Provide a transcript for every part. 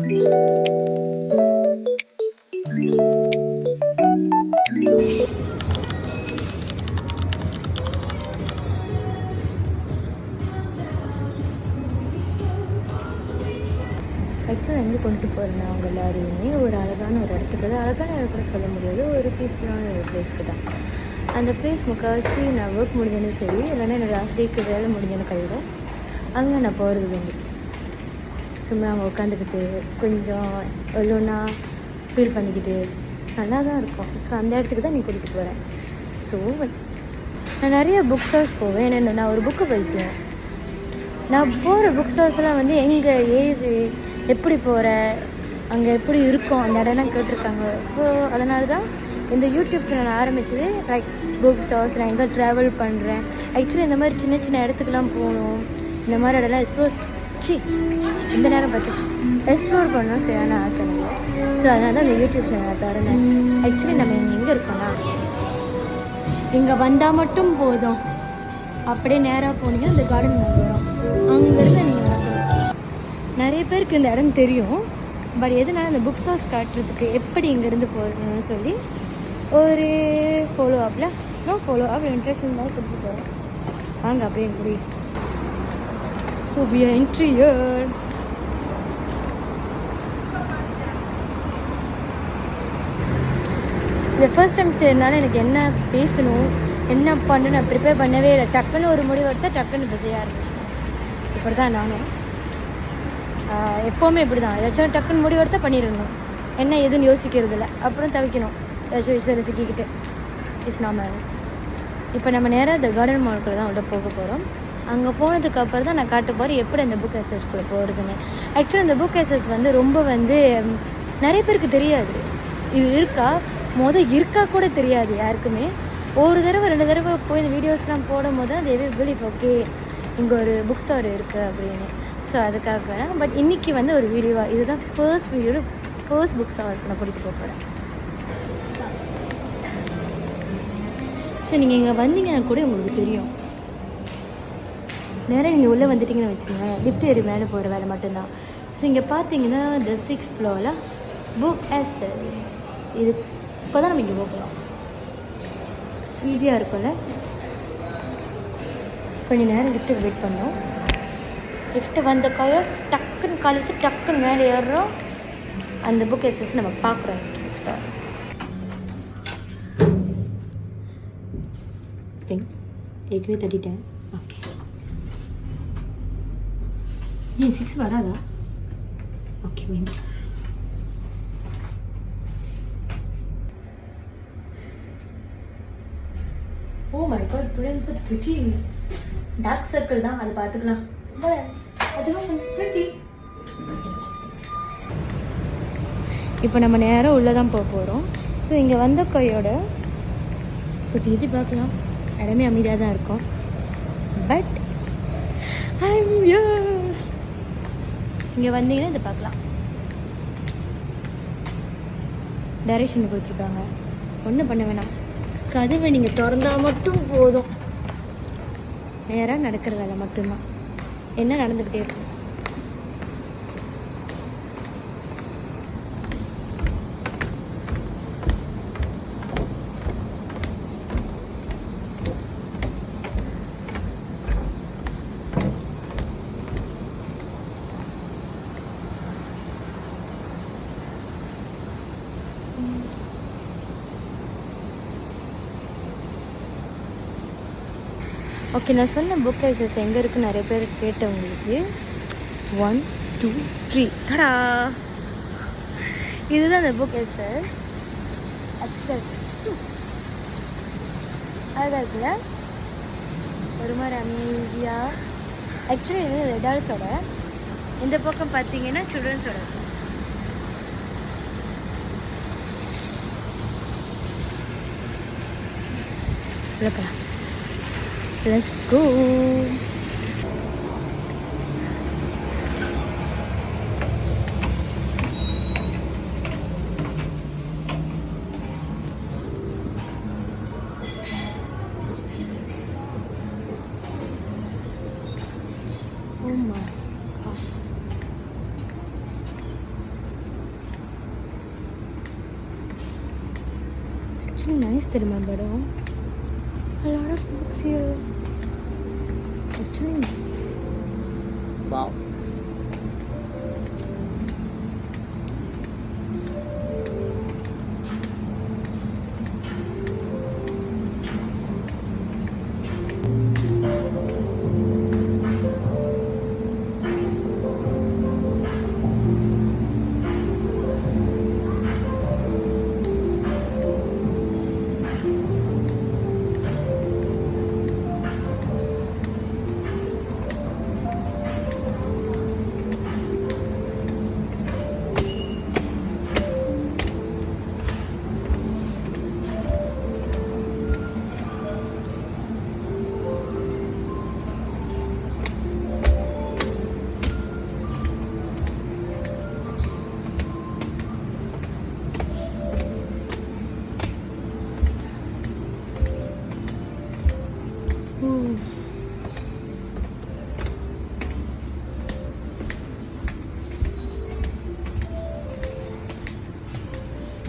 ஆக்சுவலாக எங்கே கொண்டு போகிறேன்னா அவங்க எல்லாரையுமே ஒரு அழகான ஒரு இடத்துக்கு தான், அழகான இடத்துல சொல்ல முடியாது, ஒரு பீஸ்ஃபுல்லான ஒரு பிளேஸ்க்கு தான். அந்த பிளேஸ் முக்கால்வாசி நான் ஒர்க் முடிஞ்சேன்னு சரி, இல்லைன்னா என்னோடய ஆஃப்டேக்கு வேலை முடிஞ்சேன்னு கையில் அங்கே நான் போகிறது வேண்டும். சும்மா அவங்க உட்காந்துக்கிட்டு கொஞ்சம் எல்லோனா ஃபீல் பண்ணிக்கிட்டு நல்லா தான் இருக்கும். ஸோ அந்த இடத்துக்கு தான் நீ கூட்டிகிட்டு போகிறேன். ஸோ நான் நிறைய புக் ஸ்டால்ஸ் போவேன். ஏன்னா நான் ஒரு புக்கு பைத்தியம். நான் போகிற புக் ஸ்டால்ஸ்லாம் வந்து எங்கே ஏது எப்படி போகிற அங்கே எப்படி இருக்கும் அந்த இடம்லாம் கேட்டிருக்காங்க. ஸோ அதனால தான் இந்த யூடியூப் சேனல் ஆரம்பித்தது. லைக் புக் ஸ்டால்ஸ், நான் எங்கே ட்ராவல் பண்ணுறேன், ஆக்சுவலி இந்த மாதிரி சின்ன சின்ன இடத்துக்குலாம் போகணும், இந்த மாதிரி இடம்லாம் இந்த நேரம் பார்த்து எக்ஸ்ப்ளோர் பண்ணணும் சரியான ஆசை இல்லை. ஸோ அதனால தான் இந்த யூடியூப் சேனலை திறந்தேன். ஆக்சுவலி நம்ம எங்கே இருக்கோம்னா, இங்கே வந்தால் மட்டும் போதும், அப்படியே நேராக போனீங்கன்னா இந்த கார்டன் வரும். அங்கேருந்து நீங்கள் நடக்கணும். நிறைய பேருக்கு இந்த இடம் தெரியும். பட் எதனால இந்த புக் ஸ்டால்ஸ் காட்டுறதுக்கு எப்படி இங்கேருந்து போகிறதுன்னு சொல்லி ஒரு ஃபாலோ அப்பில் இன்ட்ரெக்ஷன் தான் கொடுத்து போகிறேன். வாங்க அப்படியே கூடி. So we are entry here. இந்த ஃபர்ஸ்ட் டைம் செய்யறதுனால எனக்கு என்ன பேசணும் என்ன பண்ணு நான் ப்ரிப்பேர் பண்ணவே இல்லை. டக்குன்னு ஒரு முடிவு எடுத்தால் டக்குன்னு இப்போ செய்ய ஆரம்பிச்சேன். இப்படி தான் நானும் எப்போவுமே இப்படி தான், ஏதாச்சும் டக்குன்னு முடிவு எடுத்தால் பண்ணிடணும், என்ன எதுன்னு யோசிக்கிறது இல்லை, அப்புறம் தவிக்கணும் ஏதாச்சும் விஷயத்தில் சிக்கிக்கிட்டு. It's normal. இப்போ நம்ம நேராக இந்த கார்டன் மால்குள்ளே தான் உள்ள போக போகிறோம். அங்கே போனதுக்கு அப்புறம் தான் நான் காட்ட போகிறேன் எப்படி அந்த புக் எஸ்எஸ்குள்ளே போகிறதுன்னு. ஆக்சுவலி இந்த புக் எஸ்எஸ் வந்து ரொம்ப நிறைய பேருக்கு தெரியாது. இது இருக்கா கூட தெரியாது யாருக்குமே. ஒரு தடவை 2 தடவை போய் இந்த வீடியோஸ்லாம் போடும் போது அது பிலீஃப் ஓகே இங்கே ஒரு புக் ஸ்டோர் இருக்குது அப்படின்னு. ஸோ அதுக்காக பட் இன்றைக்கி வந்து ஒரு வீடியோவாக இதுதான் ஃபர்ஸ்ட் புக் ஸ்டோர் இருக்கு நான் கூட்டிகிட்டு போகிறேன். ஸோ நீங்கள் இங்கே வந்தீங்கன்னா கூட உங்களுக்கு தெரியும். நேராக நீங்கள் உள்ளே வந்துட்டிங்கன்னு வச்சுங்க, லிஃப்ட் ஏறி மேலே போகிற வேலை மட்டும்தான். ஸோ இங்கே பார்த்தீங்கன்னா இந்த 6th ஃப்ளோரில் புக் எஸ்எஸ். இது இப்போ தான் நம்ம இங்கே போகலாம். ஈஸியாக இருக்கும்ல. கொஞ்சம் நேரம் லிஃப்ட்டுக்கு வெயிட் பண்ணோம். லிஃப்ட்டு வந்த டக்குன்னு கால் வச்சு டக்குன்னு மேலே ஏறுறோம். அந்த புக் எஸ்எஸ் நம்ம பார்க்குறோம். புக் ஸ்டார் ஏற்கனவே தட்டிட்டேன். ஓகே, ஏன் 6 வராதா? ஓகே, வேணும். Oh my God, today is so pretty. Dark circle தான், அது பார்த்துக்கலாம். இப்போ நம்ம நேரம் உள்ளே தான் போக போகிறோம். ஸோ இங்கே வந்த கையோட சுற்றி பார்க்கலாம். இடமே அமைதியாக தான் இருக்கும். பட் இங்கே வந்தீங்கன்னா இதை பார்க்கலாம். டைரக்ஷன் கொடுத்துருக்காங்க. ஒன்றும் பண்ண வேணாம், கதவை நீங்கள் திறந்தால் மட்டும் போதும். நேராக நடக்கிற வேலை மட்டும்தான், என்ன நடந்துக்கிட்டே இருக்கும். ஓகே, நான் சொன்ன புக் ஐசஸ் எங்கே இருக்குன்னு நிறைய பேர் கேட்டவங்களுக்கு 1 2 3 கடா, இதுதான் அந்த புக் ஐசஸ். அழகாக இருக்குல்ல, ஒரு மாதிரி அமைதியாக. ஆக்சுவலி இது அடல்ட்ஸோட, இந்த பக்கம் பார்த்தீங்கன்னா சில்ட்ரன்ஸோட. இருக்கலாம். Let's go. Oh my God. Actually nice தெரியுமா படம். A lot of books here. Actually wow.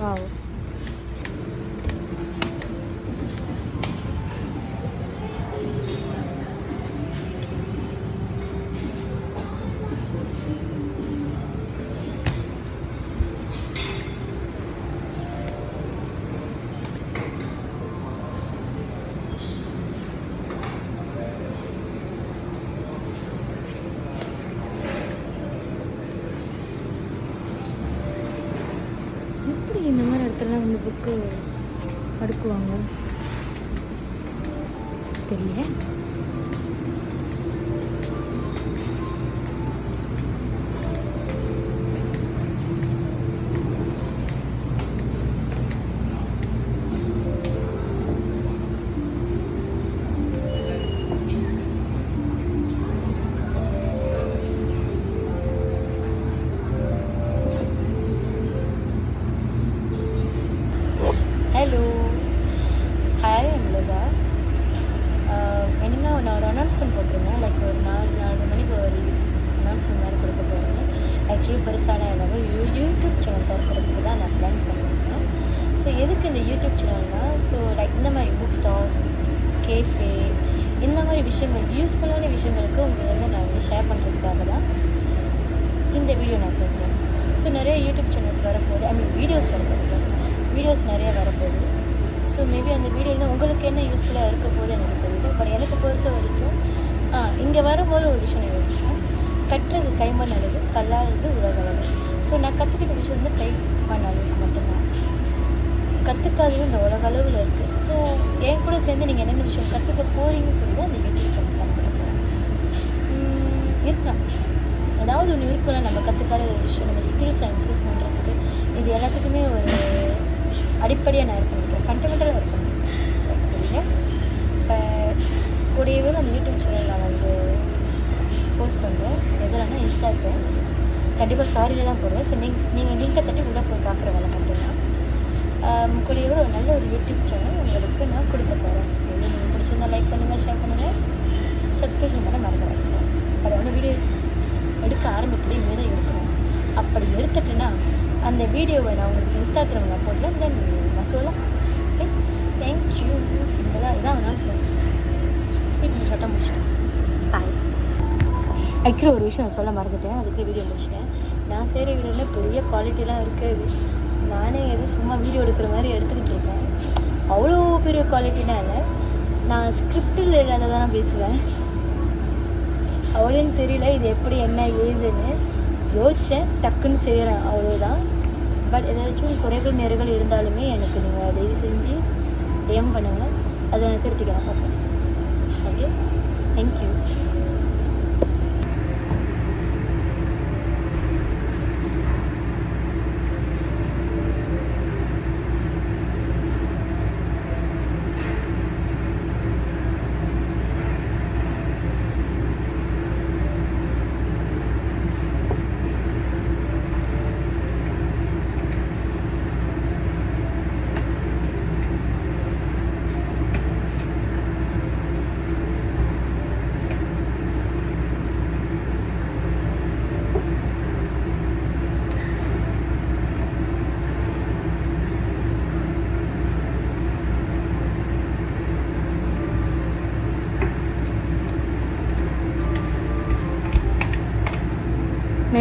Wow. எப்படி இந்த மாதிரி இடத்துலலாம் வந்து புக்கு அடுக்குவாங்க தெரியல. Hello, hi Amlatha. என்னென்னா நான் ஒரு அனௌன்ஸ்மெண்ட் போட்டிருந்தேன். லைக் ஒரு 4 மணிக்கு ஒரு அனௌன்ஸ்மெண்ட் மாதிரி கொடுக்க போகிறேன். ஆக்சுவலி பெருசான அளவு யூடியூப் சேனல் திறக்கிறதுக்கு தான் நான் பிளான் பண்ணியிருக்கேன். ஸோ எதுக்கு இந்த யூடியூப் சேனல்னால், ஸோ லைக் இந்த மாதிரி புக் ஸ்டால்ஸ், கேஃபே, இந்த மாதிரி விஷயங்கள், யூஸ்ஃபுல்லான விஷயங்களுக்கு உங்களுக்கு நான் வந்து ஷேர் பண்ணுறதுக்காக தான் இந்த வீடியோ நான் செஞ்சேன். ஸோ நிறைய யூடியூப் சேனல்ஸ் வரப்போகுது, ஐ மீன் வீடியோஸ் வரப்போகுது. சார் வீடியோஸ் நிறையா வரப்போகுது. ஸோ மேபி அந்த வீடியோவில் உங்களுக்கு என்ன யூஸ்ஃபுல்லாக இருக்க போது எனக்கு தெரியல. பட் எனக்கு பொறுத்த வரைக்கும் இங்கே வரும்போது ஒரு விஷயம் நான் யோசிச்சேன். கட்டுறது கைமண் அளவு, கல்லாதது உலகளவு. ஸோ நான் கற்றுக்கிட்ட விஷயம் வந்து கைமண் அளவுக்கு மட்டும்தான். கற்றுக்காதது இந்த உலக அளவில் இருக்குது. ஸோ என் கூட சேர்ந்து நீங்கள் என்னென்ன விஷயம் கற்றுக்க போகிறீங்கன்னு சொல்லி தான் அந்த யூடியூப் சேனல் ஸ்டார்ட் பண்ண போகிறேன். இருக்கலாம் ஏதாவது ஒன்று இருக்குல்ல, நம்ம கற்றுக்காத ஒரு விஷயம், நம்ம ஸ்கில்ஸை இம்ப்ரூவ் பண்ணுறதுக்கு. இது எல்லாத்துக்குமே ஒரு அடிப்படையாக நான் இருக்கணும், ஃபண்டமெண்டலாக இருக்கணும். புரியுங்க. இப்போ கூடவே அந்த யூடியூப் சேனல் நான் வந்து போஸ்ட் பண்ணுறேன். எதுலன்னா இன்ஸ்டாகிராம், கண்டிப்பாக ஸ்டாரியில் தான் போடுவேன். ஸோ நீங்கள் லிங்கை தட்டி உள்ளே போய் பார்க்குற வேலை மட்டும்தான். கூடவே ஒரு நல்ல ஒரு யூடியூப் சேனல் உங்களுக்கு நான் கொடுக்க போகிறேன். நீங்கள் பிடிச்சிருந்தா லைக் பண்ணுங்கள், ஷேர் பண்ணுங்கள், சப்ஸ்கிரிப்ஷன் பண்ண மறந்துடாதீங்க. அதை வந்து வீடியோ எடுக்க ஆரம்பிக்கல, இனிமேல் தான் எடுக்கணும். அப்படி எடுத்துட்டேன்னா அந்த வீடியோவை நான் உங்களுக்கு இன்ஸ்டாகிராமில் நான் போடுறேன். தென் நான் சொல்லலாம். Okay, thank you. இதான் அனௌன்ஸ்மெண்ட். ஸ்வீட் ஷார்ட்டாக முடிச்சிட்டேன். பாய். ஆக்சுவலி ஒரு விஷயம் நான் சொல்ல மறந்துட்டேன், அதுக்கு வீடியோ முடிச்சிட்டேன். நான் செய்கிற வீடியோவில் பெரிய குவாலிட்டிலாம் இருக்காது. நானே எதுவும் சும்மா வீடியோ எடுக்கிற மாதிரி எடுத்துக்கிட்டு இருக்கேன். அவ்வளோ பெரிய குவாலிட்டினா இல்லை. நான் ஸ்கிரிப்டில் இல்லாததான் நான் பேசுவேன். அவ்வளோன்னு தெரியல இது எப்படி என்ன ஏதுன்னு யோசித்தேன், டக்குன்னு செய்கிறேன், அவ்வளோதான். பட் ஏதாச்சும் குறைகள் நிறைகள் இருந்தாலுமே எனக்கு நீங்கள் தயவு செஞ்சு டிஎம் பண்ணுங்கள், அதை நான் திருத்திக்கலாம் பார்ப்பேன். Okay, thank you.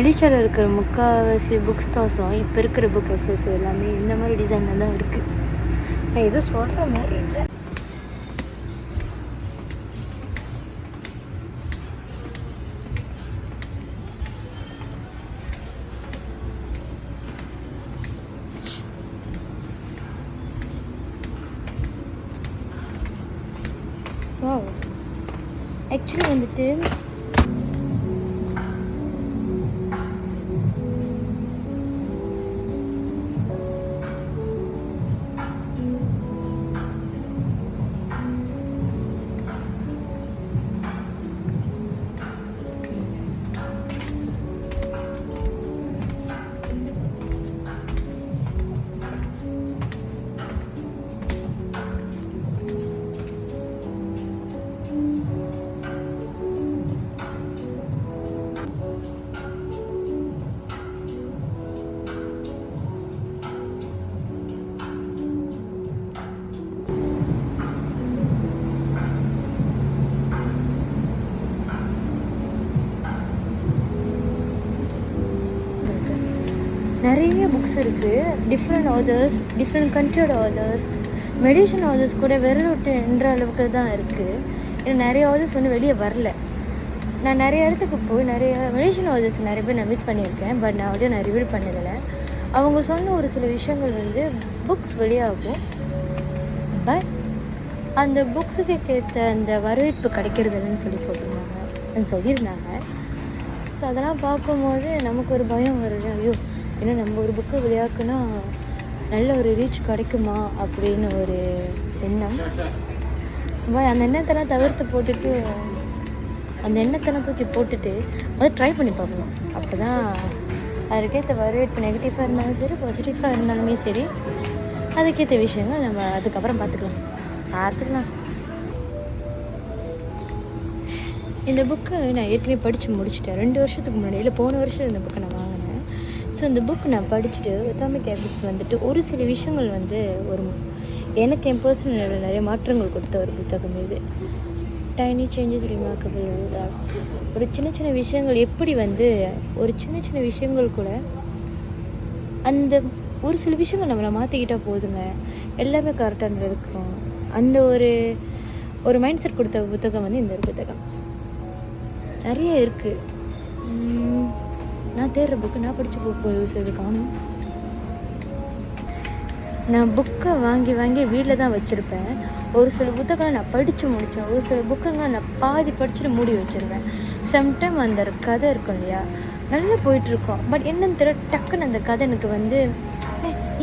மலேசியாவில் இருக்கிற முக்கால்வாசி புக் ஸ்டால்ஸும் இப்போ இருக்கிற புக் ஹவுசஸ் எல்லாமே இந்த மாதிரி டிசைனில் தான் இருக்குது. நான் எதுவும் சொல்கிற மாதிரி இல்லை. ஆக்சுவலி வந்துட்டு நிறைய புக்ஸ் இருக்குது. டிஃப்ரெண்ட் ஆதர்ஸ், டிஃப்ரெண்ட் கண்ட்ரியோட ஆதர்ஸ், மெடிஷன் ஆதர்ஸ் கூட விரல் என்ற அளவுக்கு தான் இருக்குது. ஏன்னா நிறைய ஆதர்ஸ் வந்து வெளியே வரல. நான் நிறைய இடத்துக்கு போய் நிறைய மெடிஷன் ஆதர்ஸ் நிறைய பேர் நான் மீட் பண்ணியிருக்கேன். பட் நான் வந்து நான் ரிவீல் பண்ணதில்லை. அவங்க சொன்ன ஒரு சில விஷயங்கள் வந்து புக்ஸ் வெளியாகும், பட் அந்த புக்ஸுக்கு ஏற்ற அந்த வரவேற்பு கிடைக்கிறதில்லன்னு சொல்லியிருந்தாங்க. ஸோ அதெல்லாம் பார்க்கும்போது நமக்கு ஒரு பயம் வருது. ஐயோ, ஏன்னா நம்ம ஒரு புக்கு வெளியாக்குனா நல்ல ஒரு ரீச் கிடைக்குமா அப்படின்னு ஒரு எண்ணம். அந்த எண்ணத்தெல்லாம் தவிர்த்து போட்டுட்டு, அந்த எண்ணத்தெல்லாம் தூக்கி போட்டுட்டு அதை ட்ரை பண்ணி பார்க்கணும். அப்போ தான் அதுக்கேற்ற வரவேற்பு நெகட்டிவாக இருந்தாலும் சரி, பாசிட்டிவாக இருந்தாலுமே சரி, அதுக்கேற்ற விஷயங்கள் நம்ம அதுக்கப்புறம் பார்த்துக்கலாம். இந்த புக்கு நான் ஏற்கனவே படித்து முடிச்சுட்டேன். 2 வருஷத்துக்கு முன்னாடி, இல்லை போன வருஷம் இந்த புக்கை நான் வாங்கினேன். ஸோ இந்த புக் நான் படிச்சுட்டு அட்டாமிக் ஹேபிட்ஸ் வந்துட்டு ஒரு சில விஷயங்கள் வந்து எனக்கு என் பர்சனல் நிறைய மாற்றங்கள் கொடுத்த ஒரு புத்தகம் இது. Tiny changes remarkable. ஒரு சின்ன சின்ன விஷயங்கள் எப்படி வந்து ஒரு சின்ன சின்ன விஷயங்கள் கூட அந்த ஒரு சில விஷயங்கள் நம்மளை மாற்றிக்கிட்டால் போதுங்க, எல்லாமே கரெக்டாக இருக்கும். அந்த ஒரு மைண்ட் செட் கொடுத்த புத்தகம் வந்து இந்த ஒரு புத்தகம். நிறைய இருக்குது. நான் தேடுற புக்கு, நான் படித்த புக்கு இது காணும். நான் புக்கை வாங்கி வீட்டில் தான் வச்சுருப்பேன். ஒரு சில புத்தகங்களை நான் படித்து முடித்தேன். ஒரு சில புக்குங்களை நான் பாதி படிச்சுட்டு மூடி வச்சுருவேன். சம்டைம் அந்த கதை இருக்கும் இல்லையா, நல்லா போயிட்டுருக்கோம். பட் என்னன்னு தெரியல, டக்குன்னு அந்த கதை எனக்கு வந்து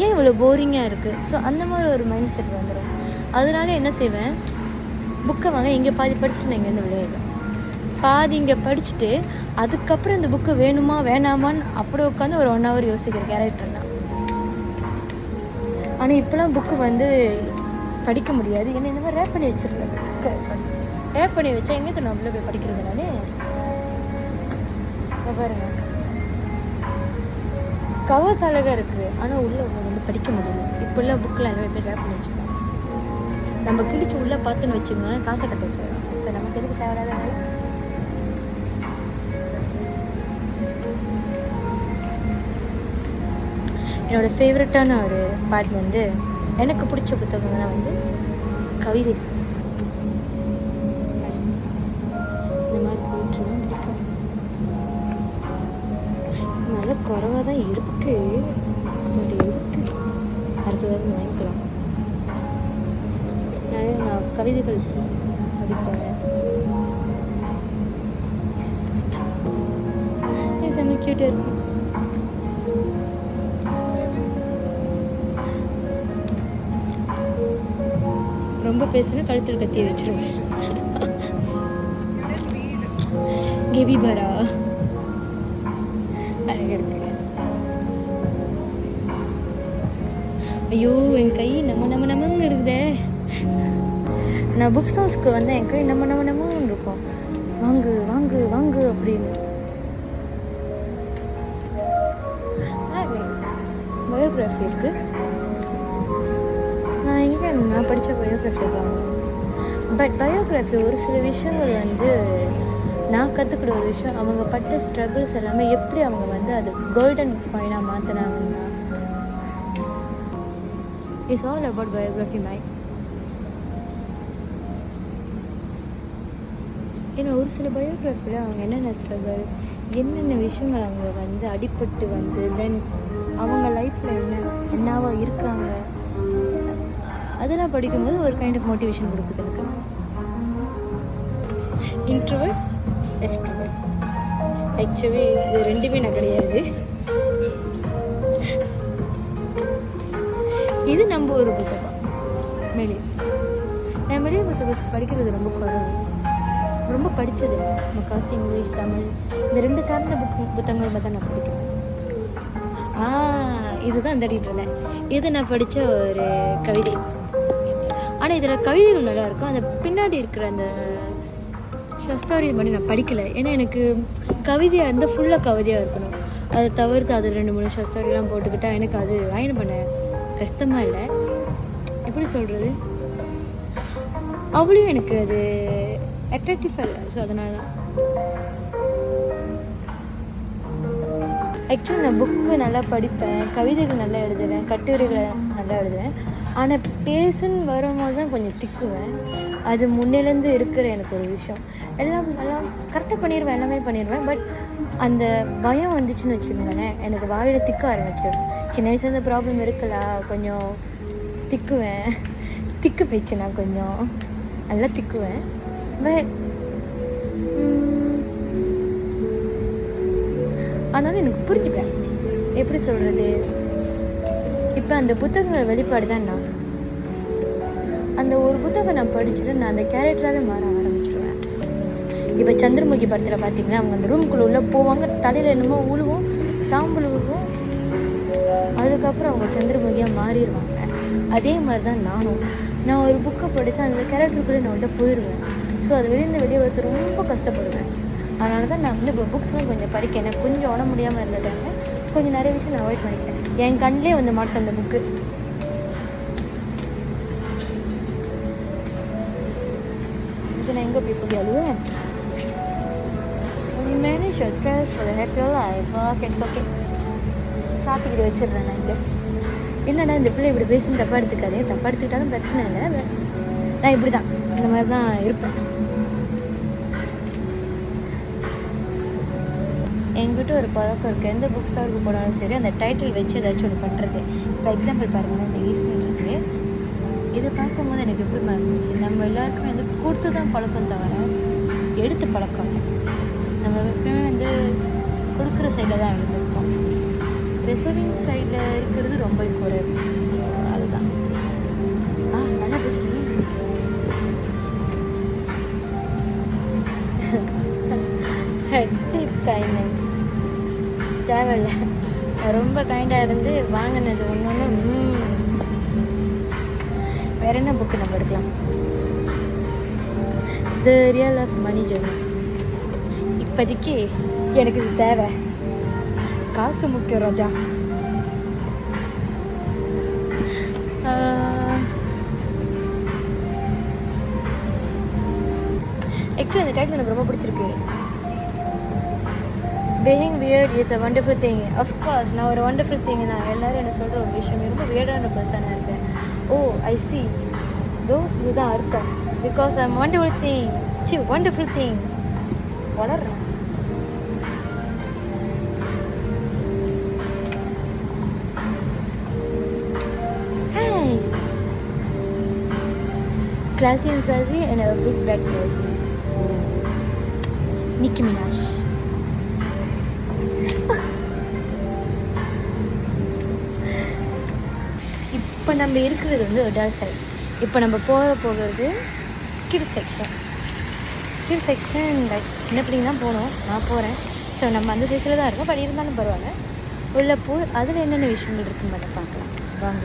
ஏன் இவ்வளோ போரிங்காக இருக்குது. ஸோ அந்த மாதிரி ஒரு மைண்ட் செட் வந்துடும். அதனால என்ன செய்வேன், புக்கை வாங்க இங்கே பாதி படிச்சுட்டு நான் இங்கேருந்து விளையாடுவேன். பாதி இங்கே படிச்சுட்டு அதுக்கப்புறம் இந்த புக்கு வேணுமா வேணாமான்னு அப்படி உட்காந்து ஒரு 1 hour யோசிக்கிற கேரக்டர் தான். ஆனால் இப்போலாம் புக்கு வந்து படிக்க முடியாது. ஏன்னா இந்த மாதிரி ரேப் பண்ணி வச்சுருந்தேன். புக்கை ரேப் பண்ணி வச்சா எங்கே நான் உள்ளே போய் படிக்கிறதுனாலே பாருங்க, கவர்ஸ் அழகாக இருக்குது, ஆனால் உள்ளே வந்து படிக்க முடியல. இப்போல்லாம் புக்கில் எல்லாமே போய் ரேப் பண்ணி வச்சுருக்கோம். நம்ம கிழிச்சு உள்ளே பார்த்துன்னு வச்சுக்கோங்க, காசை கட்ட வச்சிடலாம். ஸோ நமக்கு எதுக்கு தேவையில்லாத என்னோடய ஃபேவரட்டான ஒரு பார்ட் வந்து எனக்கு பிடிச்ச புத்தகங்கள்லாம் வந்து கவிதை. இந்த மாதிரி போயிட்டுலாம் பிடிக்கும். நல்லா குறைவாக தான் இருக்குது, பட் இருக்குது. அடுத்ததாக வாங்கிக்கலாம். நான் கவிதைகள் படிப்பேன். செம்ம க்யூட்டாக இருக்கும். ரொம்ப பேசுனா கழுத்தில் கத்தியை வச்சிருவேன். கெபிபரா அழகாக இருக்கு. ஐயோ, என் கை நம்மன்னு இருக்குதே. நான் புக் ஸ்டால்ஸ்க்கு வந்து என் கை நம்மன்னு இருக்கும். வாங்கு வாங்கு வாங்கு அப்படின்னு. பயோகிராஃபி இருக்கு. நான் படித்த பயோகிராஃபி வாங்கணும். பட் பயோகிராஃபி ஒரு சில விஷயங்கள் வந்து நான் கற்றுக்கிற ஒரு விஷயம், அவங்க பட்ட ஸ்ட்ரகிள்ஸ் எல்லாமே எப்படி அவங்க வந்து அது கோல்டன் காயினாக மாற்றினாங்கன்னா, it's all about biography mind. ஏன்னா ஒரு சில பயோகிராஃபியில் அவங்க என்னென்ன ஸ்ட்ரகிள், என்னென்ன விஷயங்கள் அவங்க வந்து அடிபட்டு வந்து தென் அவங்க லைஃப்பில் என்னவா இருக்காங்க, அதெல்லாம் படிக்கும்போது ஒரு கைண்ட் ஆஃப் மோட்டிவேஷன் கொடுக்குது எனக்கு. Introvert, extrovert. ஆக்சுவலி இது ரெண்டுமே நான் கிடையாது. இது நம்ம ஒரு புத்தகம். நான் வெளியே புத்தகம் படிக்கிறது ரொம்ப குறைவு, ரொம்ப படித்தது முக்காசி இங்கிலீஷ், தமிழ், இந்த 2 சார்ந்த புத்தகங்கள் தான் நான் படிக்கிறேன். இதுதான் தேடிட்டு இருந்தேன். இது நான் படித்த ஒரு கவிதை. ஆனால் இதில் கவிதைகள் நல்லா இருக்கும். அந்த பின்னாடி இருக்கிற அந்த ஸ்டோரி பண்ணி நான் படிக்கலை. ஏன்னா எனக்கு கவிதையாக இருந்தால் ஃபுல்லாக கவிதையாக இருக்கணும். அதை தவிர்த்து அது 2-3 ஸ்டோரிலாம் போட்டுக்கிட்டால் எனக்கு அது அயன் பண்ண கஷ்டமாக இல்லை. எப்படி சொல்கிறது, அவ்வளோ எனக்கு அது அட்ராக்டிவாக இல்லை. ஸோ அதனால தான் ஆக்சுவலி நான் புக்கு நல்லா படிப்பேன், கவிதைகள் நல்லா எழுதுவேன், கட்டுரைகளை நல்லா எழுதுவேன். ஆனால் பேசுன்னு வரும்போது தான் கொஞ்சம் திக்குவேன். அது முன்னிலேருந்து இருக்கிற எனக்கு ஒரு விஷயம். எல்லாம் நல்லா கரெக்டாக பண்ணிடுவேன், எல்லாமே பண்ணிடுவேன். பட் அந்த பயம் வந்துச்சுன்னு வச்சுக்கோங்களேன், எனக்கு வாயில் திக்க ஆரம்பிச்சிடும். சின்ன வயசுல இந்த ப்ராப்ளம் இருக்கலாம், கொஞ்சம் திக்குவேன். திக்கு பேச்சு நான் கொஞ்சம் நல்லா திக்குவேன். பட் ஆனாலும் எனக்கு புரிஞ்சுப்பேன். எப்படி சொல்கிறது, இப்போ அந்த புத்தகங்கள் வெளிப்பாடு தான். நான் அந்த ஒரு புத்தகம் நான் படிச்சுட்டு நான் அந்த கேரக்டராகவே மாற ஆரம்பிச்சிடுவேன். இப்போ சந்திரமுகி படத்தில் பார்த்தீங்கன்னா, அவங்க அந்த ரூம்குள்ளே உள்ளே போவாங்க, தலையில் என்னமோ உழுவும், சாம்பல் உழுவும், அதுக்கப்புறம் அவங்க சந்திரமுகியாக மாறிடுவாங்க. அதே மாதிரி தான் நான் ஒரு புக்கை படித்து அந்த கேரக்டருக்குள்ளே நான் உள்ள போயிடுவேன். ஸோ அது வெளியே வரது ரொம்ப கஷ்டப்படுவேன். அதனால தான் நான் வந்து இப்போ புக்ஸ்லாம் கொஞ்சம் படிக்க, எனக்கு கொஞ்சம் உடம்பு முடியாமல் இருந்ததாங்க கொஞ்சம் நிறைய விஷயம் நான் அவாய்ட் பண்ணிட்டேன். என் கண்ணிலே வந்து மாட்டேன் அந்த புக்கு. இது நான் எங்கே போய் சொல்லி அழுவேன். You manage your stress for the happier life. Okay, it's okay. சாத்திக்கிட்டு வச்சிடுறேன் நான் இங்கே. என்னடா இந்த பிள்ளை இப்படி பேசுன்னு தப்பாக எடுத்துக்காதே, தப்பாக எடுத்துக்கிட்டாலும் பிரச்சனை இல்லை. நான் இப்படி தான், இந்த மாதிரி தான் இருப்பேன். என்கிட்ட ஒரு பழக்கம் இருக்குது. எந்த புக் ஸ்டாலுக்கு போனாலும் சரி, அந்த டைட்டில் வச்சு ஏதாச்சும் ஒன்று பண்ணுறது. இப்போ எக்ஸாம்பிள் பாருங்கள், இந்த ஈஃபில் இருக்குது. இதை பார்க்கும்போது எனக்கு எப்படி இருந்துச்சு, நம்ம எல்லாருக்குமே வந்து கொடுத்து தான் பழக்கம் தவிர எடுத்து பழக்கம். நம்ம எப்பவுமே வந்து கொடுக்குற சைடில் தான் இருந்திருக்கோம். ரிசர்விங் சைடில் இருக்கிறது ரொம்ப குறைவு. ஸோ அதுதான். நல்லா பேசுகிறேன். டீப் கைண்ட்னஸ் தேவையில்லை. ரொம்ப கைண்டாக இருந்து வாங்கினது ஒன்று. வேறு என்ன புக்கு நம்ம எடுக்கலாம்? The real of money journey. இப்போதைக்கு எனக்கு இது தேவை. காசு முக்கியம் ராஜா. ஆக்சுவலி அந்த டைட்டில் எனக்கு ரொம்ப பிடிச்சிருக்கு. Being weird is a wonderful thing. Of course, நான் ஒரு wonderful thing தான். எல்லோரும் என்ன சொல்கிற ஒரு விஷயம், ரொம்ப weirdaன பர்சனாக இருக்கேன். I see. இதுதான் அர்த்தம். Because I'm wonderful thing. Wonderful thing. வளர்றேன். Hey. Classy and sassy and a big bad place. Nicki Minaj. இப்போ நம்ம இருக்கிறது வந்து அடல்ட் சைட். இப்போ நம்ம போகிறது கிட்ஸ் செக்ஷன். லைக் சின்ன பிள்ளைங்க தான் போகணும். நான் போகிறேன். ஸோ நம்ம அந்த சைஸில் தான் இருக்கோம். பட் இருந்தாலும் பரவாயில்ல, உள்ளே போய் அதில் என்னென்ன விஷயங்கள் இருக்குன்னு பார்க்கலாம் வாங்க.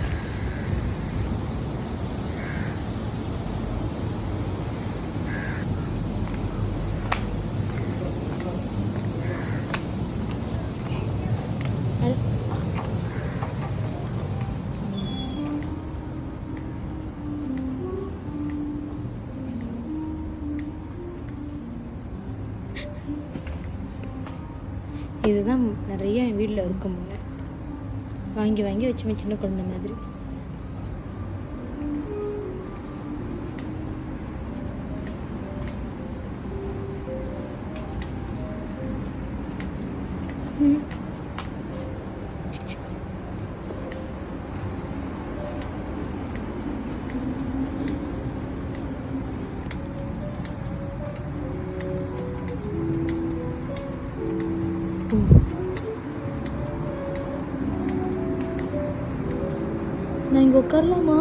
இதுதான் நிறைய என் வீட்டில் இருக்கும் முன்ன வாங்கி வாங்கி வச்சுமே சின்ன குழந்தை மாதிரி. நான் இங்கே உட்காரலாமா?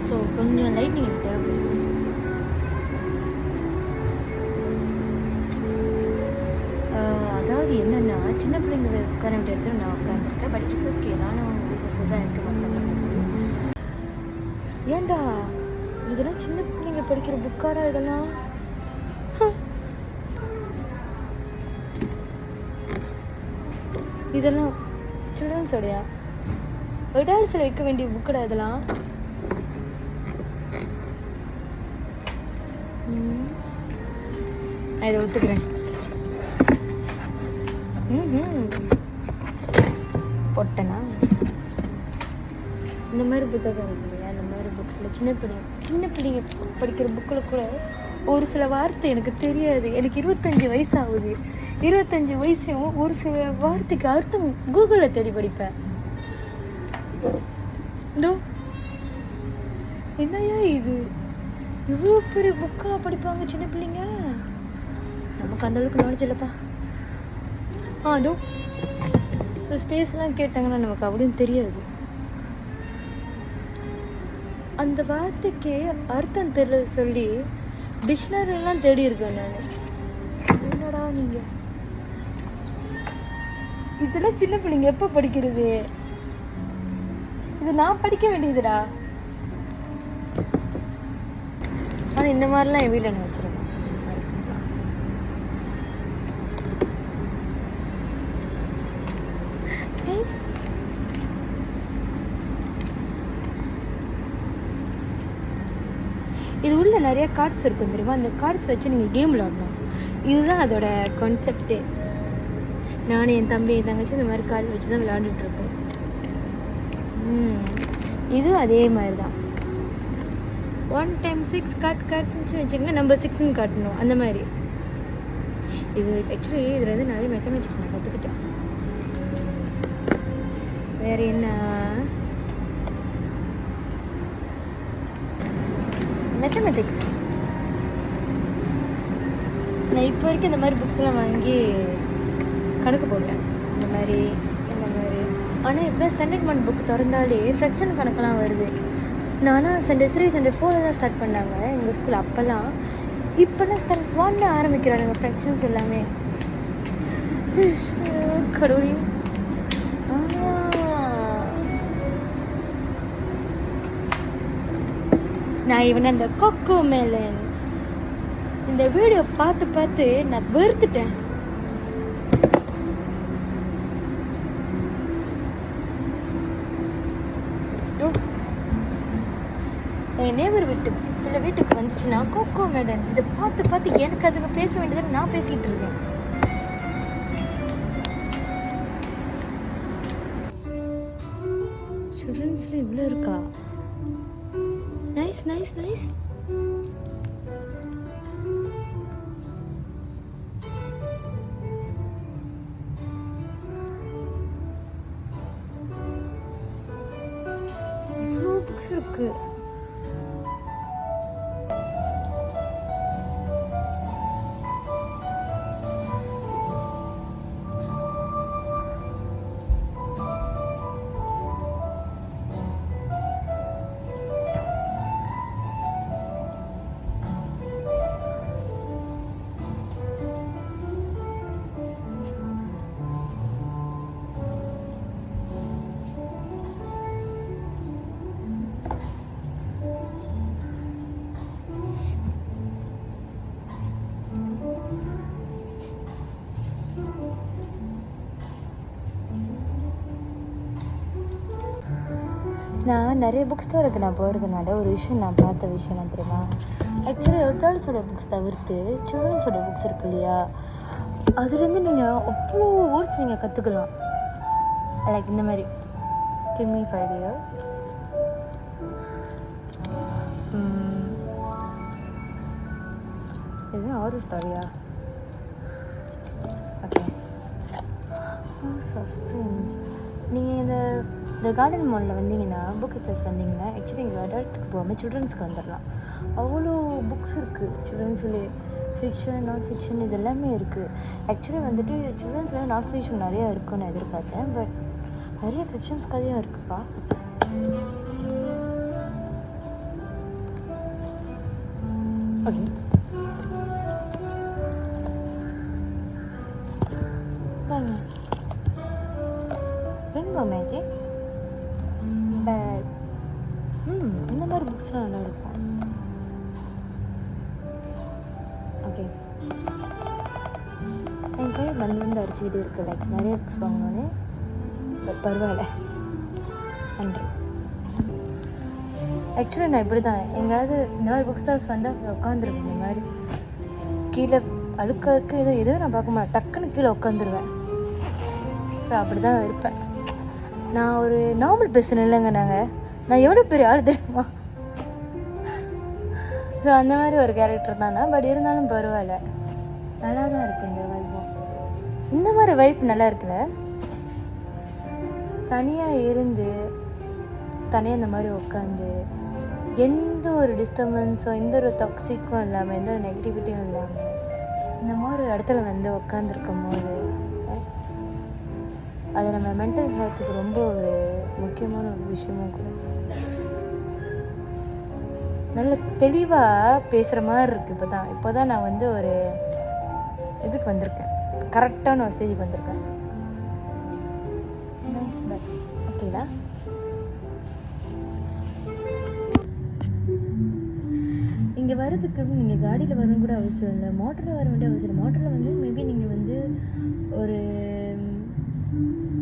ஸோ கொஞ்சம் லைட்டிங் எனக்கு தேவைப்படுது. அதாவது என்னென்னா சின்ன பிள்ளைங்க உட்கார வேண்டிய இடத்துல நான் உட்காந்துருக்கேன். பட் இட்ஸ் ஓகே, நானும் தான் எனக்கு மசாலா. ஏன்டா இதெல்லாம் சின்ன பிள்ளைங்க படிக்கிற புக்காடா இதெல்லாம்? இதெல்லாம் சில்ட்ரன்ஸோடையா அடால்ட்ஸில் வைக்க வேண்டிய புக்கடா இதெல்லாம்? நான் இதை ஒத்துக்கிறேன். பொட்டனா இந்த மாதிரி புத்தகம் இல்லையா? இந்த மாதிரி புக்ஸில் சின்ன பிள்ளைங்க படிக்கிற புக்கில் கூட ஒரு சில வார்த்தை எனக்கு தெரியாது. எனக்கு 25 வயசு ஆகுது. 25 வயசும் ஒரு சில வார்த்தைக்கு அர்த்தம் கூகுளில் தேடி படிப்பேன். என்னையா இது இவ்வளோ பெரிய புக்காக படிப்பாங்க சின்ன பிள்ளைங்க? நமக்கு அந்தளவுக்கு நாலேஜ் இல்லைப்பா. அதுவும் இந்த ஸ்பேஸ்லாம் கேட்டாங்கன்னா நமக்கு அப்படின்னு தெரியாது. அந்த வார்த்தைக்கு அர்த்தம் தெரியல சொல்லி டிக்ஷனரிலாம் தேடி இருக்கேன் நான். என்னடா நீங்க இதெல்லாம் சின்ன பிள்ளைங்க எப்போ படிக்கிறது? இது நான் படிக்க வேண்டியதுடா. ஆனால் இந்த மாதிரிலாம் என் வீட்டில் நான் வச்சுருக்கேன். இது உள்ள நிறைய கார்ட்ஸ் இருக்கும் தெரியுமா? அந்த கார்ட்ஸ் வச்சு நீங்கள் கேம் விளாடணும். இதுதான் அதோட கான்செப்டே. நானும் என் தம்பி என் தங்கச்சி இந்த மாதிரி கார்டு வச்சு தான் விளையாண்டுட்ருக்கோம். இது அதே மாதிரி தான். 1 × 6 காட்டுன்னு வச்சுக்கோங்க, நம்பர் 6ன்னு காட்டணும். அந்த மாதிரி இது ஆக்சுவலி இதில் வந்து நிறைய மேத்தமெட்டிக்ஸ் நான் கற்றுக்கிட்டேன். வேறு என்ன மேத்தமெட்டிக்ஸ் நான் இப்போ வரைக்கும் இந்த மாதிரி புக்ஸ்லாம் வாங்கி கணக்கு போடுவேன். இந்த மாதிரி. ஆனால் இப்போ ஸ்டாண்டர்ட் 1 புக் திறந்தாலே ஃப்ராக்ஷன் கணக்கெல்லாம் வருது. நானும் ஸ்டாண்டர்ட் 3 ஸ்டாண்டர்ட் 4 தான் ஸ்டார்ட் பண்ணாங்க எங்கள் ஸ்கூல். அப்போல்லாம் இப்போல்லாம் ஸ்டாண்டர்ட் 1 ஆரம்பிக்கிறானுங்க ஃப்ராக்ஷன்ஸ் எல்லாமே. கடவுளே. நான் இவனை அந்த கொக்கோ மேலன் இந்த வீடியோ பார்த்து நான் வெறுத்துட்டேன். என் நேபர் வீட்டுக்கு வந்துச்சுன்னா கொக்கோ மேலன் இதை பார்த்து எனக்கு அதுக்கு பேச வேண்டியதை நான் பேசிக்கிட்டு இருக்கேன். சில்ட்ரன்ஸ்ல இவ்வளோ இருக்கா? நைஸ். இவ்வளோ புக்ஸ் இருக்கு. நிறைய புக்ஸ் ஸ்டோருக்கு நான் போகிறதுனால ஒரு விஷயம் நான் பார்த்த விஷயம் நான் தெரியுமா, ஆக்சுவலி அடல்ட்ஸோட புக்ஸ் தவிர்த்து சில்ட்ரன்ஸோட புக்ஸ் இருக்கு இல்லையா, அதுலேருந்து நீங்கள் அவ்வளோ வேர்ட்ஸ் நீங்கள் கற்றுக்கலாம். லைக் இந்த மாதிரி கிம்மி ஃபைலியோ இது ஆறு ஸ்டாரியா, ஓகே. நீங்கள் இந்த கார்டன் மாலில் வந்தீங்கன்னா, புக் எஸ்எஸ் வந்தீங்கன்னா, ஆக்சுவலி இங்கே அடல்ட்டுக்கு போகாமல் சில்ட்ரன்ஸ்க்கு வந்துடலாம். அவ்வளோ புக்ஸ் இருக்குது சில்ட்ரன்ஸ்லேயே, ஃபிக்ஷன் நான் ஃபிக்ஷன் இது எல்லாமே இருக்குது. ஆக்சுவலி வந்துட்டு சில்ட்ரன்ஸில் நான் ஃபிக்ஷன் நிறையா இருக்குன்னு நான் எதிர்பார்த்தேன், பட் நிறைய ஃபிக்ஷன்ஸ் கதையாக இருக்குப்பா. ஓகே, பாருங்க ரெயின்போ மேஜிக் பேட், இந்த மாதிரி புக்ஸ்லாம் நல்லா இருக்கும். ஓகே, என் கை வந்து அரிச்சிக்கிட்டு இருக்கு. லைக் நிறைய புக்ஸ் வாங்கினோன்னே, பட் பரவாயில்ல, நன்றி. ஆக்சுவலி நான் இப்படி தான், எங்கேயாவது இந்த மாதிரி புக்ஸ் தான் வந்தால் உட்காந்துருவேன். இந்த மாதிரி கீழே அழுக்க இருக்குது எதுவும் நான் பார்க்க மாட்டேன், டக்குன்னு கீழே உட்காந்துருவேன். ஸோ அப்படி தான் இருப்பேன். நான் ஒரு நார்மல் பர்சன் இல்லைங்க. நான் எவ்வளோ பெரிய ஆள் தெரியுமா? ஸோ அந்த மாதிரி ஒரு கேரக்டர் தானே, பட் இருந்தாலும் பரவாயில்ல, நல்லா தான் இருக்குது இந்த வைஃபும். இந்த மாதிரி வைஃப் நல்லா இருக்குல்ல, தனியாக இருந்து தனியாக இந்த மாதிரி உட்காந்து எந்த ஒரு டிஸ்டர்பன்ஸோ எந்த ஒரு டாக்ஸிக்கும் இல்லாமல் எந்த ஒரு நெகட்டிவிட்டியும் இல்லாமல் இந்த மாதிரி ஒரு இடத்துல வந்து உட்காந்துருக்கும் போது அது நம்ம மென்டல் ஹெல்த்துக்கு ரொம்ப ஒரு முக்கியமான ஒரு விஷயமும் கூட. நல்ல தெளிவாக பேசுகிற மாதிரி இருக்குது. இப்போ தான் நான் வந்து ஒரு இதுக்கு வந்திருக்கேன், கரெக்டான ஒரு ஸ்டேஜுக்கு வந்திருக்கேன். ஓகேடா, இங்கே வர்றதுக்கு நீங்கள் காடியில் வரணும் கூட அவசியம் இல்லை, மோட்டரில் வர வேண்டிய அவசியம் இல்லை. மோட்டரில் வந்து மேபி நீங்கள் வந்து ஒரு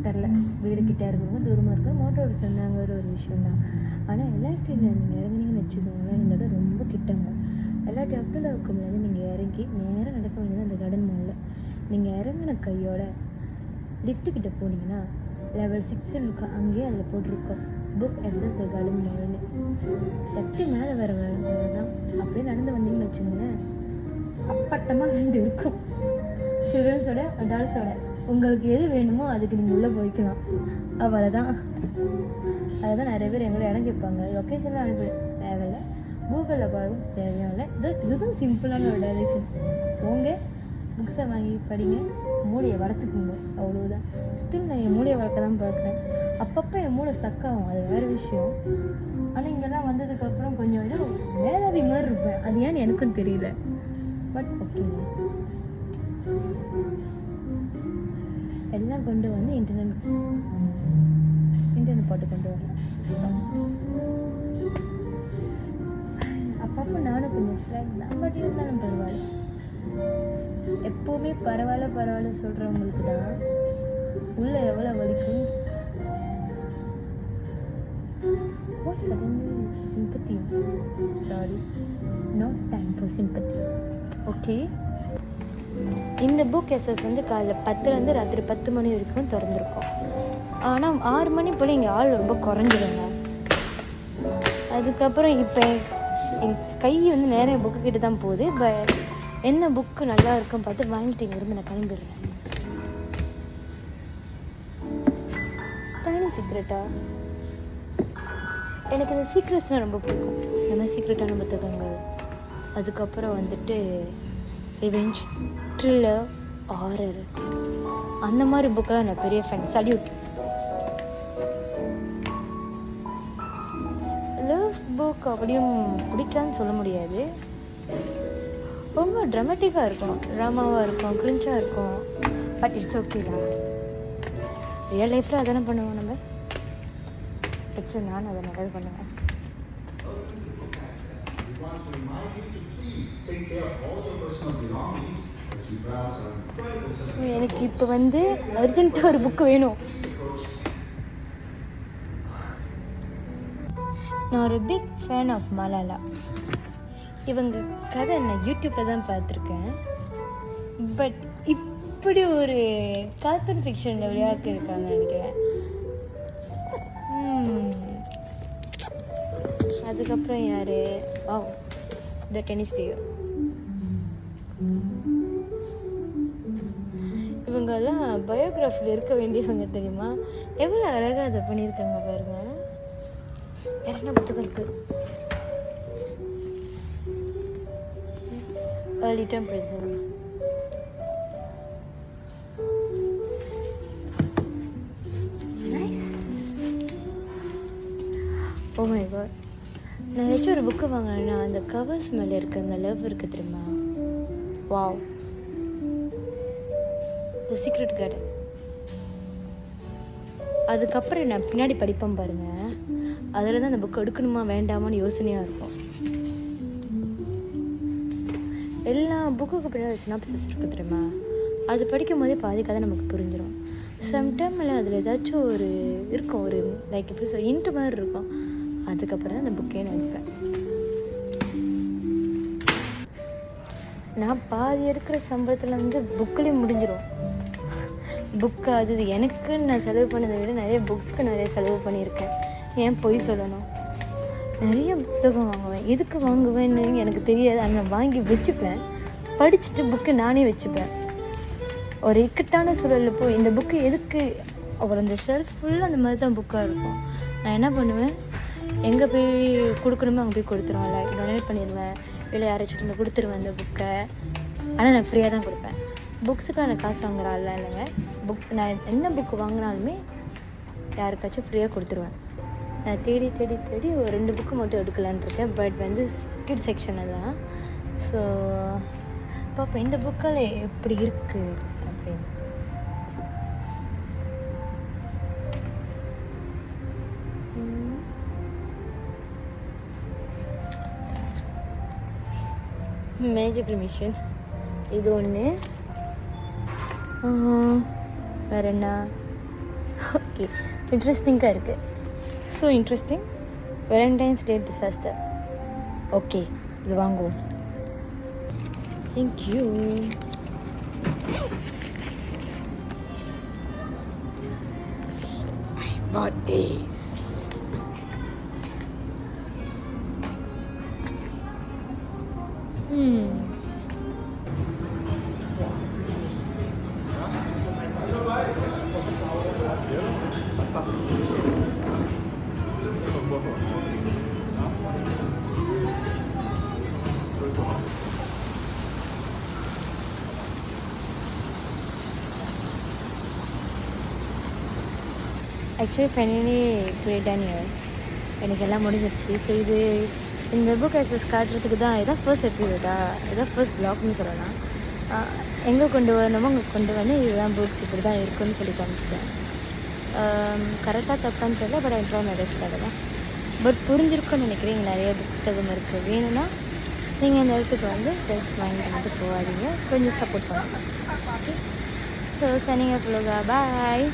தெரில வீடு கிட்டே இருக்கவங்க தூரமாக இருக்கும், மோட்டரோட சொன்னாங்கிற ஒரு விஷயம் தான். ஆனால் எல்லார்ட்டையும் நீங்கள் இறங்குனீங்கன்னு வச்சுக்கோங்களேன், இந்த இடம் ரொம்ப கிட்டங்க. எல்லார்ட்டையும் அப்துல்லா ஹக்கம்லேருந்து நீங்கள் இறங்கி நேராக நடக்க வேண்டியது அந்த கார்டன் மாலில். நீங்கள் இறங்கின கையோட லிஃப்ட்டுக்கிட்ட போனீங்கன்னா லெவல் 6 இருக்கும், அங்கேயே அதில் போட்டிருக்கோம் புக் எஸ்எஸ் த கார்டன் மால்னு. தட்டி மேலே வர தான் அப்படியே நடந்து வந்தீங்கன்னு வச்சுக்கோங்களேன், அப்பட்டமாக 2 இருக்கும், சில்ட்ரன்ஸோட அடால்ட்ஸோட. உங்களுக்கு எது வேணுமோ அதுக்கு நீங்கள் உள்ளே போய்க்கலாம், அவ்வளோதான். அதுதான் நிறைய பேர் எங்களோட இடம் கேட்பாங்க, லொக்கேஷன்லாம் அனுப்பி தேவையில்லை, கூகுளில் பார்க்க தேவையில்லை. இதுதான் சிம்பிளான ஒரு டைரெக்ஷன். போங்க, புக்ஸை வாங்கி படிங்க, மூளையை வளர்த்துக்குங்க, அவ்வளோதான். ஸ்டில் நான் என் மூளையை வளர்க்க தான் பார்க்குறேன். அப்பப்போ என் மூளை ஸ்டக் ஆகும், அது வேறு விஷயம். ஆனால் இங்கெல்லாம் வந்ததுக்கப்புறம் கொஞ்சம் இது மேதாவி மாதிரி இருப்பேன், அது ஏன்னு எனக்கும் தெரியல, பட் ஓகே. எல்லாம் கொண்டு வந்து இன்டர்நெட் போட்டு கொண்டு வரலாம். அப்பப்போ நானும் கொஞ்சம் ஸ்லாக் தான், பட் இருந்தாலும் பரவாயில்ல. எப்போவுமே பரவாயில்ல சொல்கிறவங்களுக்கு தான் உள்ள எவ்வளோ வலிக்கும். Why suddenly sympathy? Sorry, not time for sympathy. Okay. இந்த புக் எஸ்எஸ் வந்து காலைல 10 ராத்திரி 10 மணி வரைக்கும் திறந்துருக்கோம். ஆனால் 6 மணி போல் இங்கே ஆள் ரொம்ப குறைஞ்சிடுங்க. அதுக்கப்புறம் இப்போ என் கை வந்து நேராக புக்கு கிட்ட தான் போகுது. என்ன புக்கு நல்லா இருக்குன்னு பார்த்து வாங்கிட்டு இங்கேருந்து நான் கிளம்பிடுறேன். டைனி சீக்ரெட்டா, எனக்கு இந்த சீக்ரெட்ஸ்லாம் ரொம்ப பிடிக்கும். இந்த மாதிரி சீக்ரெட்டான புத்தகங்கள், அதுக்கப்புறம் வந்துட்டு ரிவெஞ்ச், த்ரில்லர், ஹாரர், அந்த மாதிரி புக்கெல்லாம் நான் பெரிய ஃபேன். சல்யூட். லவ் புக் அப்படியும் பிடிக்கான்னு சொல்ல முடியாது, ரொம்ப ட்ராமேட்டிக்காக இருக்கும், ட்ராமாவாக இருக்கும், கிரிஞ்சாக இருக்கும், பட் இட்ஸ் ஓகே தான். ரியல் லைஃப்பில் அதானே பண்ணுவோம் நம்ம. ஆக்சுவலி நான் அதை நல்லது பண்ணுவேன். எனக்கு இப்போ வந்து அர்ஜென்ட்டாக ஒரு புக்கு வேணும். நான் ஒரு பிக் ஃபேன் ஆஃப் மலாலா. இவங்க கதை நான் யூடியூப்பில் தான் பார்த்துருக்கேன். பட் இப்படி ஒரு கார்ட்டூன் ஃபிக்ஷன் விளையாட்டு இருக்காங்கன்னு நினைக்கிறேன். அதுக்கப்புறம் யார்? த டென்னிஸ் பிளேயர். இவங்கெல்லாம் பயோகிராஃபியில் இருக்க வேண்டியவங்க தெரியுமா? எவ்வளோ அழகாக அதை பண்ணியிருக்காங்க பாருங்க. வேற என்ன புத்தகம் இருக்கு? Little princess. Nice. Oh my God. நான் ஏதாச்சும் ஒரு புக்கு வாங்கினேன்னா அந்த கவர்ஸ் மேலே இருக்க அந்த லவ் இருக்குது தெரியுமா? வாவ். The secret garden. அதுக்கப்புறம் நான் பின்னாடி படிப்பேன் பாருங்கள். அதில் தான் அந்த புக்கு எடுக்கணுமா வேண்டாமான்னு யோசனையாக இருக்கும். எல்லா புக்குக்கு பின்னாடி சினாப்சிஸ் இருக்குது தெரியுமா? அது படிக்கும் போதே பாதி கதை நமக்கு புரிஞ்சிடும். சம்டைமில் அதில் ஏதாச்சும் ஒரு இருக்கும், ஒரு லைக் எப்படி சொல் இன்ட்டு மாதிரி இருக்கும். அதுக்கப்புறம் தான் அந்த புக்கே நான் எடுப்பேன். நான் பாதி எடுக்கிற சம்பளத்தில் வந்து புக்கிலையும் முடிஞ்சிடும். புக்கு அது எனக்குன்னு நான் செலவு பண்ணதை விட நிறைய புக்ஸுக்கு நிறைய செலவு பண்ணியிருக்கேன். ஏன் பொய் சொல்லணும்? நிறைய புத்தகம் வாங்குவேன். எதுக்கு வாங்குவேன்னு எனக்கு தெரியாது. ஆனால் நான் வாங்கி வச்சுப்பேன். படிச்சுட்டு புக்கு நானே வச்சுப்பேன். ஒரு இக்கட்டான சூழலில் போய் இந்த புக்கு எதுக்கு அவர் அந்த ஷெல்ஃப் ஃபுல்லாக அந்த மாதிரி தான் புக்காக இருக்கும். நான் என்ன பண்ணுவேன், எங்கே போய் கொடுக்கணுமோ அங்கே போய் கொடுத்துருவேன். லைக் டொனேட் பண்ணிடுவேன், இல்லை யாராச்சும் கொடுத்துருவேன் அந்த புக்கை. ஆனால் நான் ஃப்ரீயாக தான் கொடுப்பேன். புக்ஸுக்கு நான் காசு வாங்குறாள்லாம் இல்லைங்க. நான் என்ன புக்கு வாங்கினாலுமே யாருக்காச்சும் ஃப்ரீயாக கொடுத்துருவேன். நான் தேடி தேடி தேடி ஒரு 2 புக்கு மட்டும் எடுக்கலான் இருக்கேன். பட் வந்து கிட் செக்ஷனில் தான். ஸோ பார்ப்போம் இந்த புக்கில் எப்படி இருக்குது அப்படின்னு. மேஜிக்கல் மிஷின் இது ஒன்று. வேறு என்ன? ஓகே, இன்ட்ரெஸ்டிங்காக இருக்குது. So interesting. Valentine's Day disaster. Okay, இது வாங்குவோம். Thank you. I bought this. Actually finally done year எனக்கு எல்லாம் முடிஞ்சிருச்சு. ஸோ இது இந்த புக் ஆக்சஸ் காட்டுறதுக்கு தான் இதான் ஃபர்ஸ்ட் எபிசோடா, இதான் ஃபர்ஸ்ட் பிளாக்னு சொல்லலாம். எங்கே கொண்டு வரணுமோ அங்கே கொண்டு வந்து இதுதான் புக்ஸ் இப்படி தான் இருக்குன்னு சொல்லி காமிச்சிட்டேன். கரெக்டாக தப்பான்னு தெரியல. But I try my best தான். பட் புரிஞ்சிருக்குன்னு நினைக்கிறேன். இங்கே நிறைய புத்தகம் இருக்குது. வேணும்னா நீங்கள் இந்த இடத்துக்கு வந்து டெஸ்ட் வாங்கி வந்து போகாதீங்க, கொஞ்சம் சப்போர்ட் பண்ணுங்கள். ஓகே, ஸோ சனிங்க ஃப்ளோகா பாய்.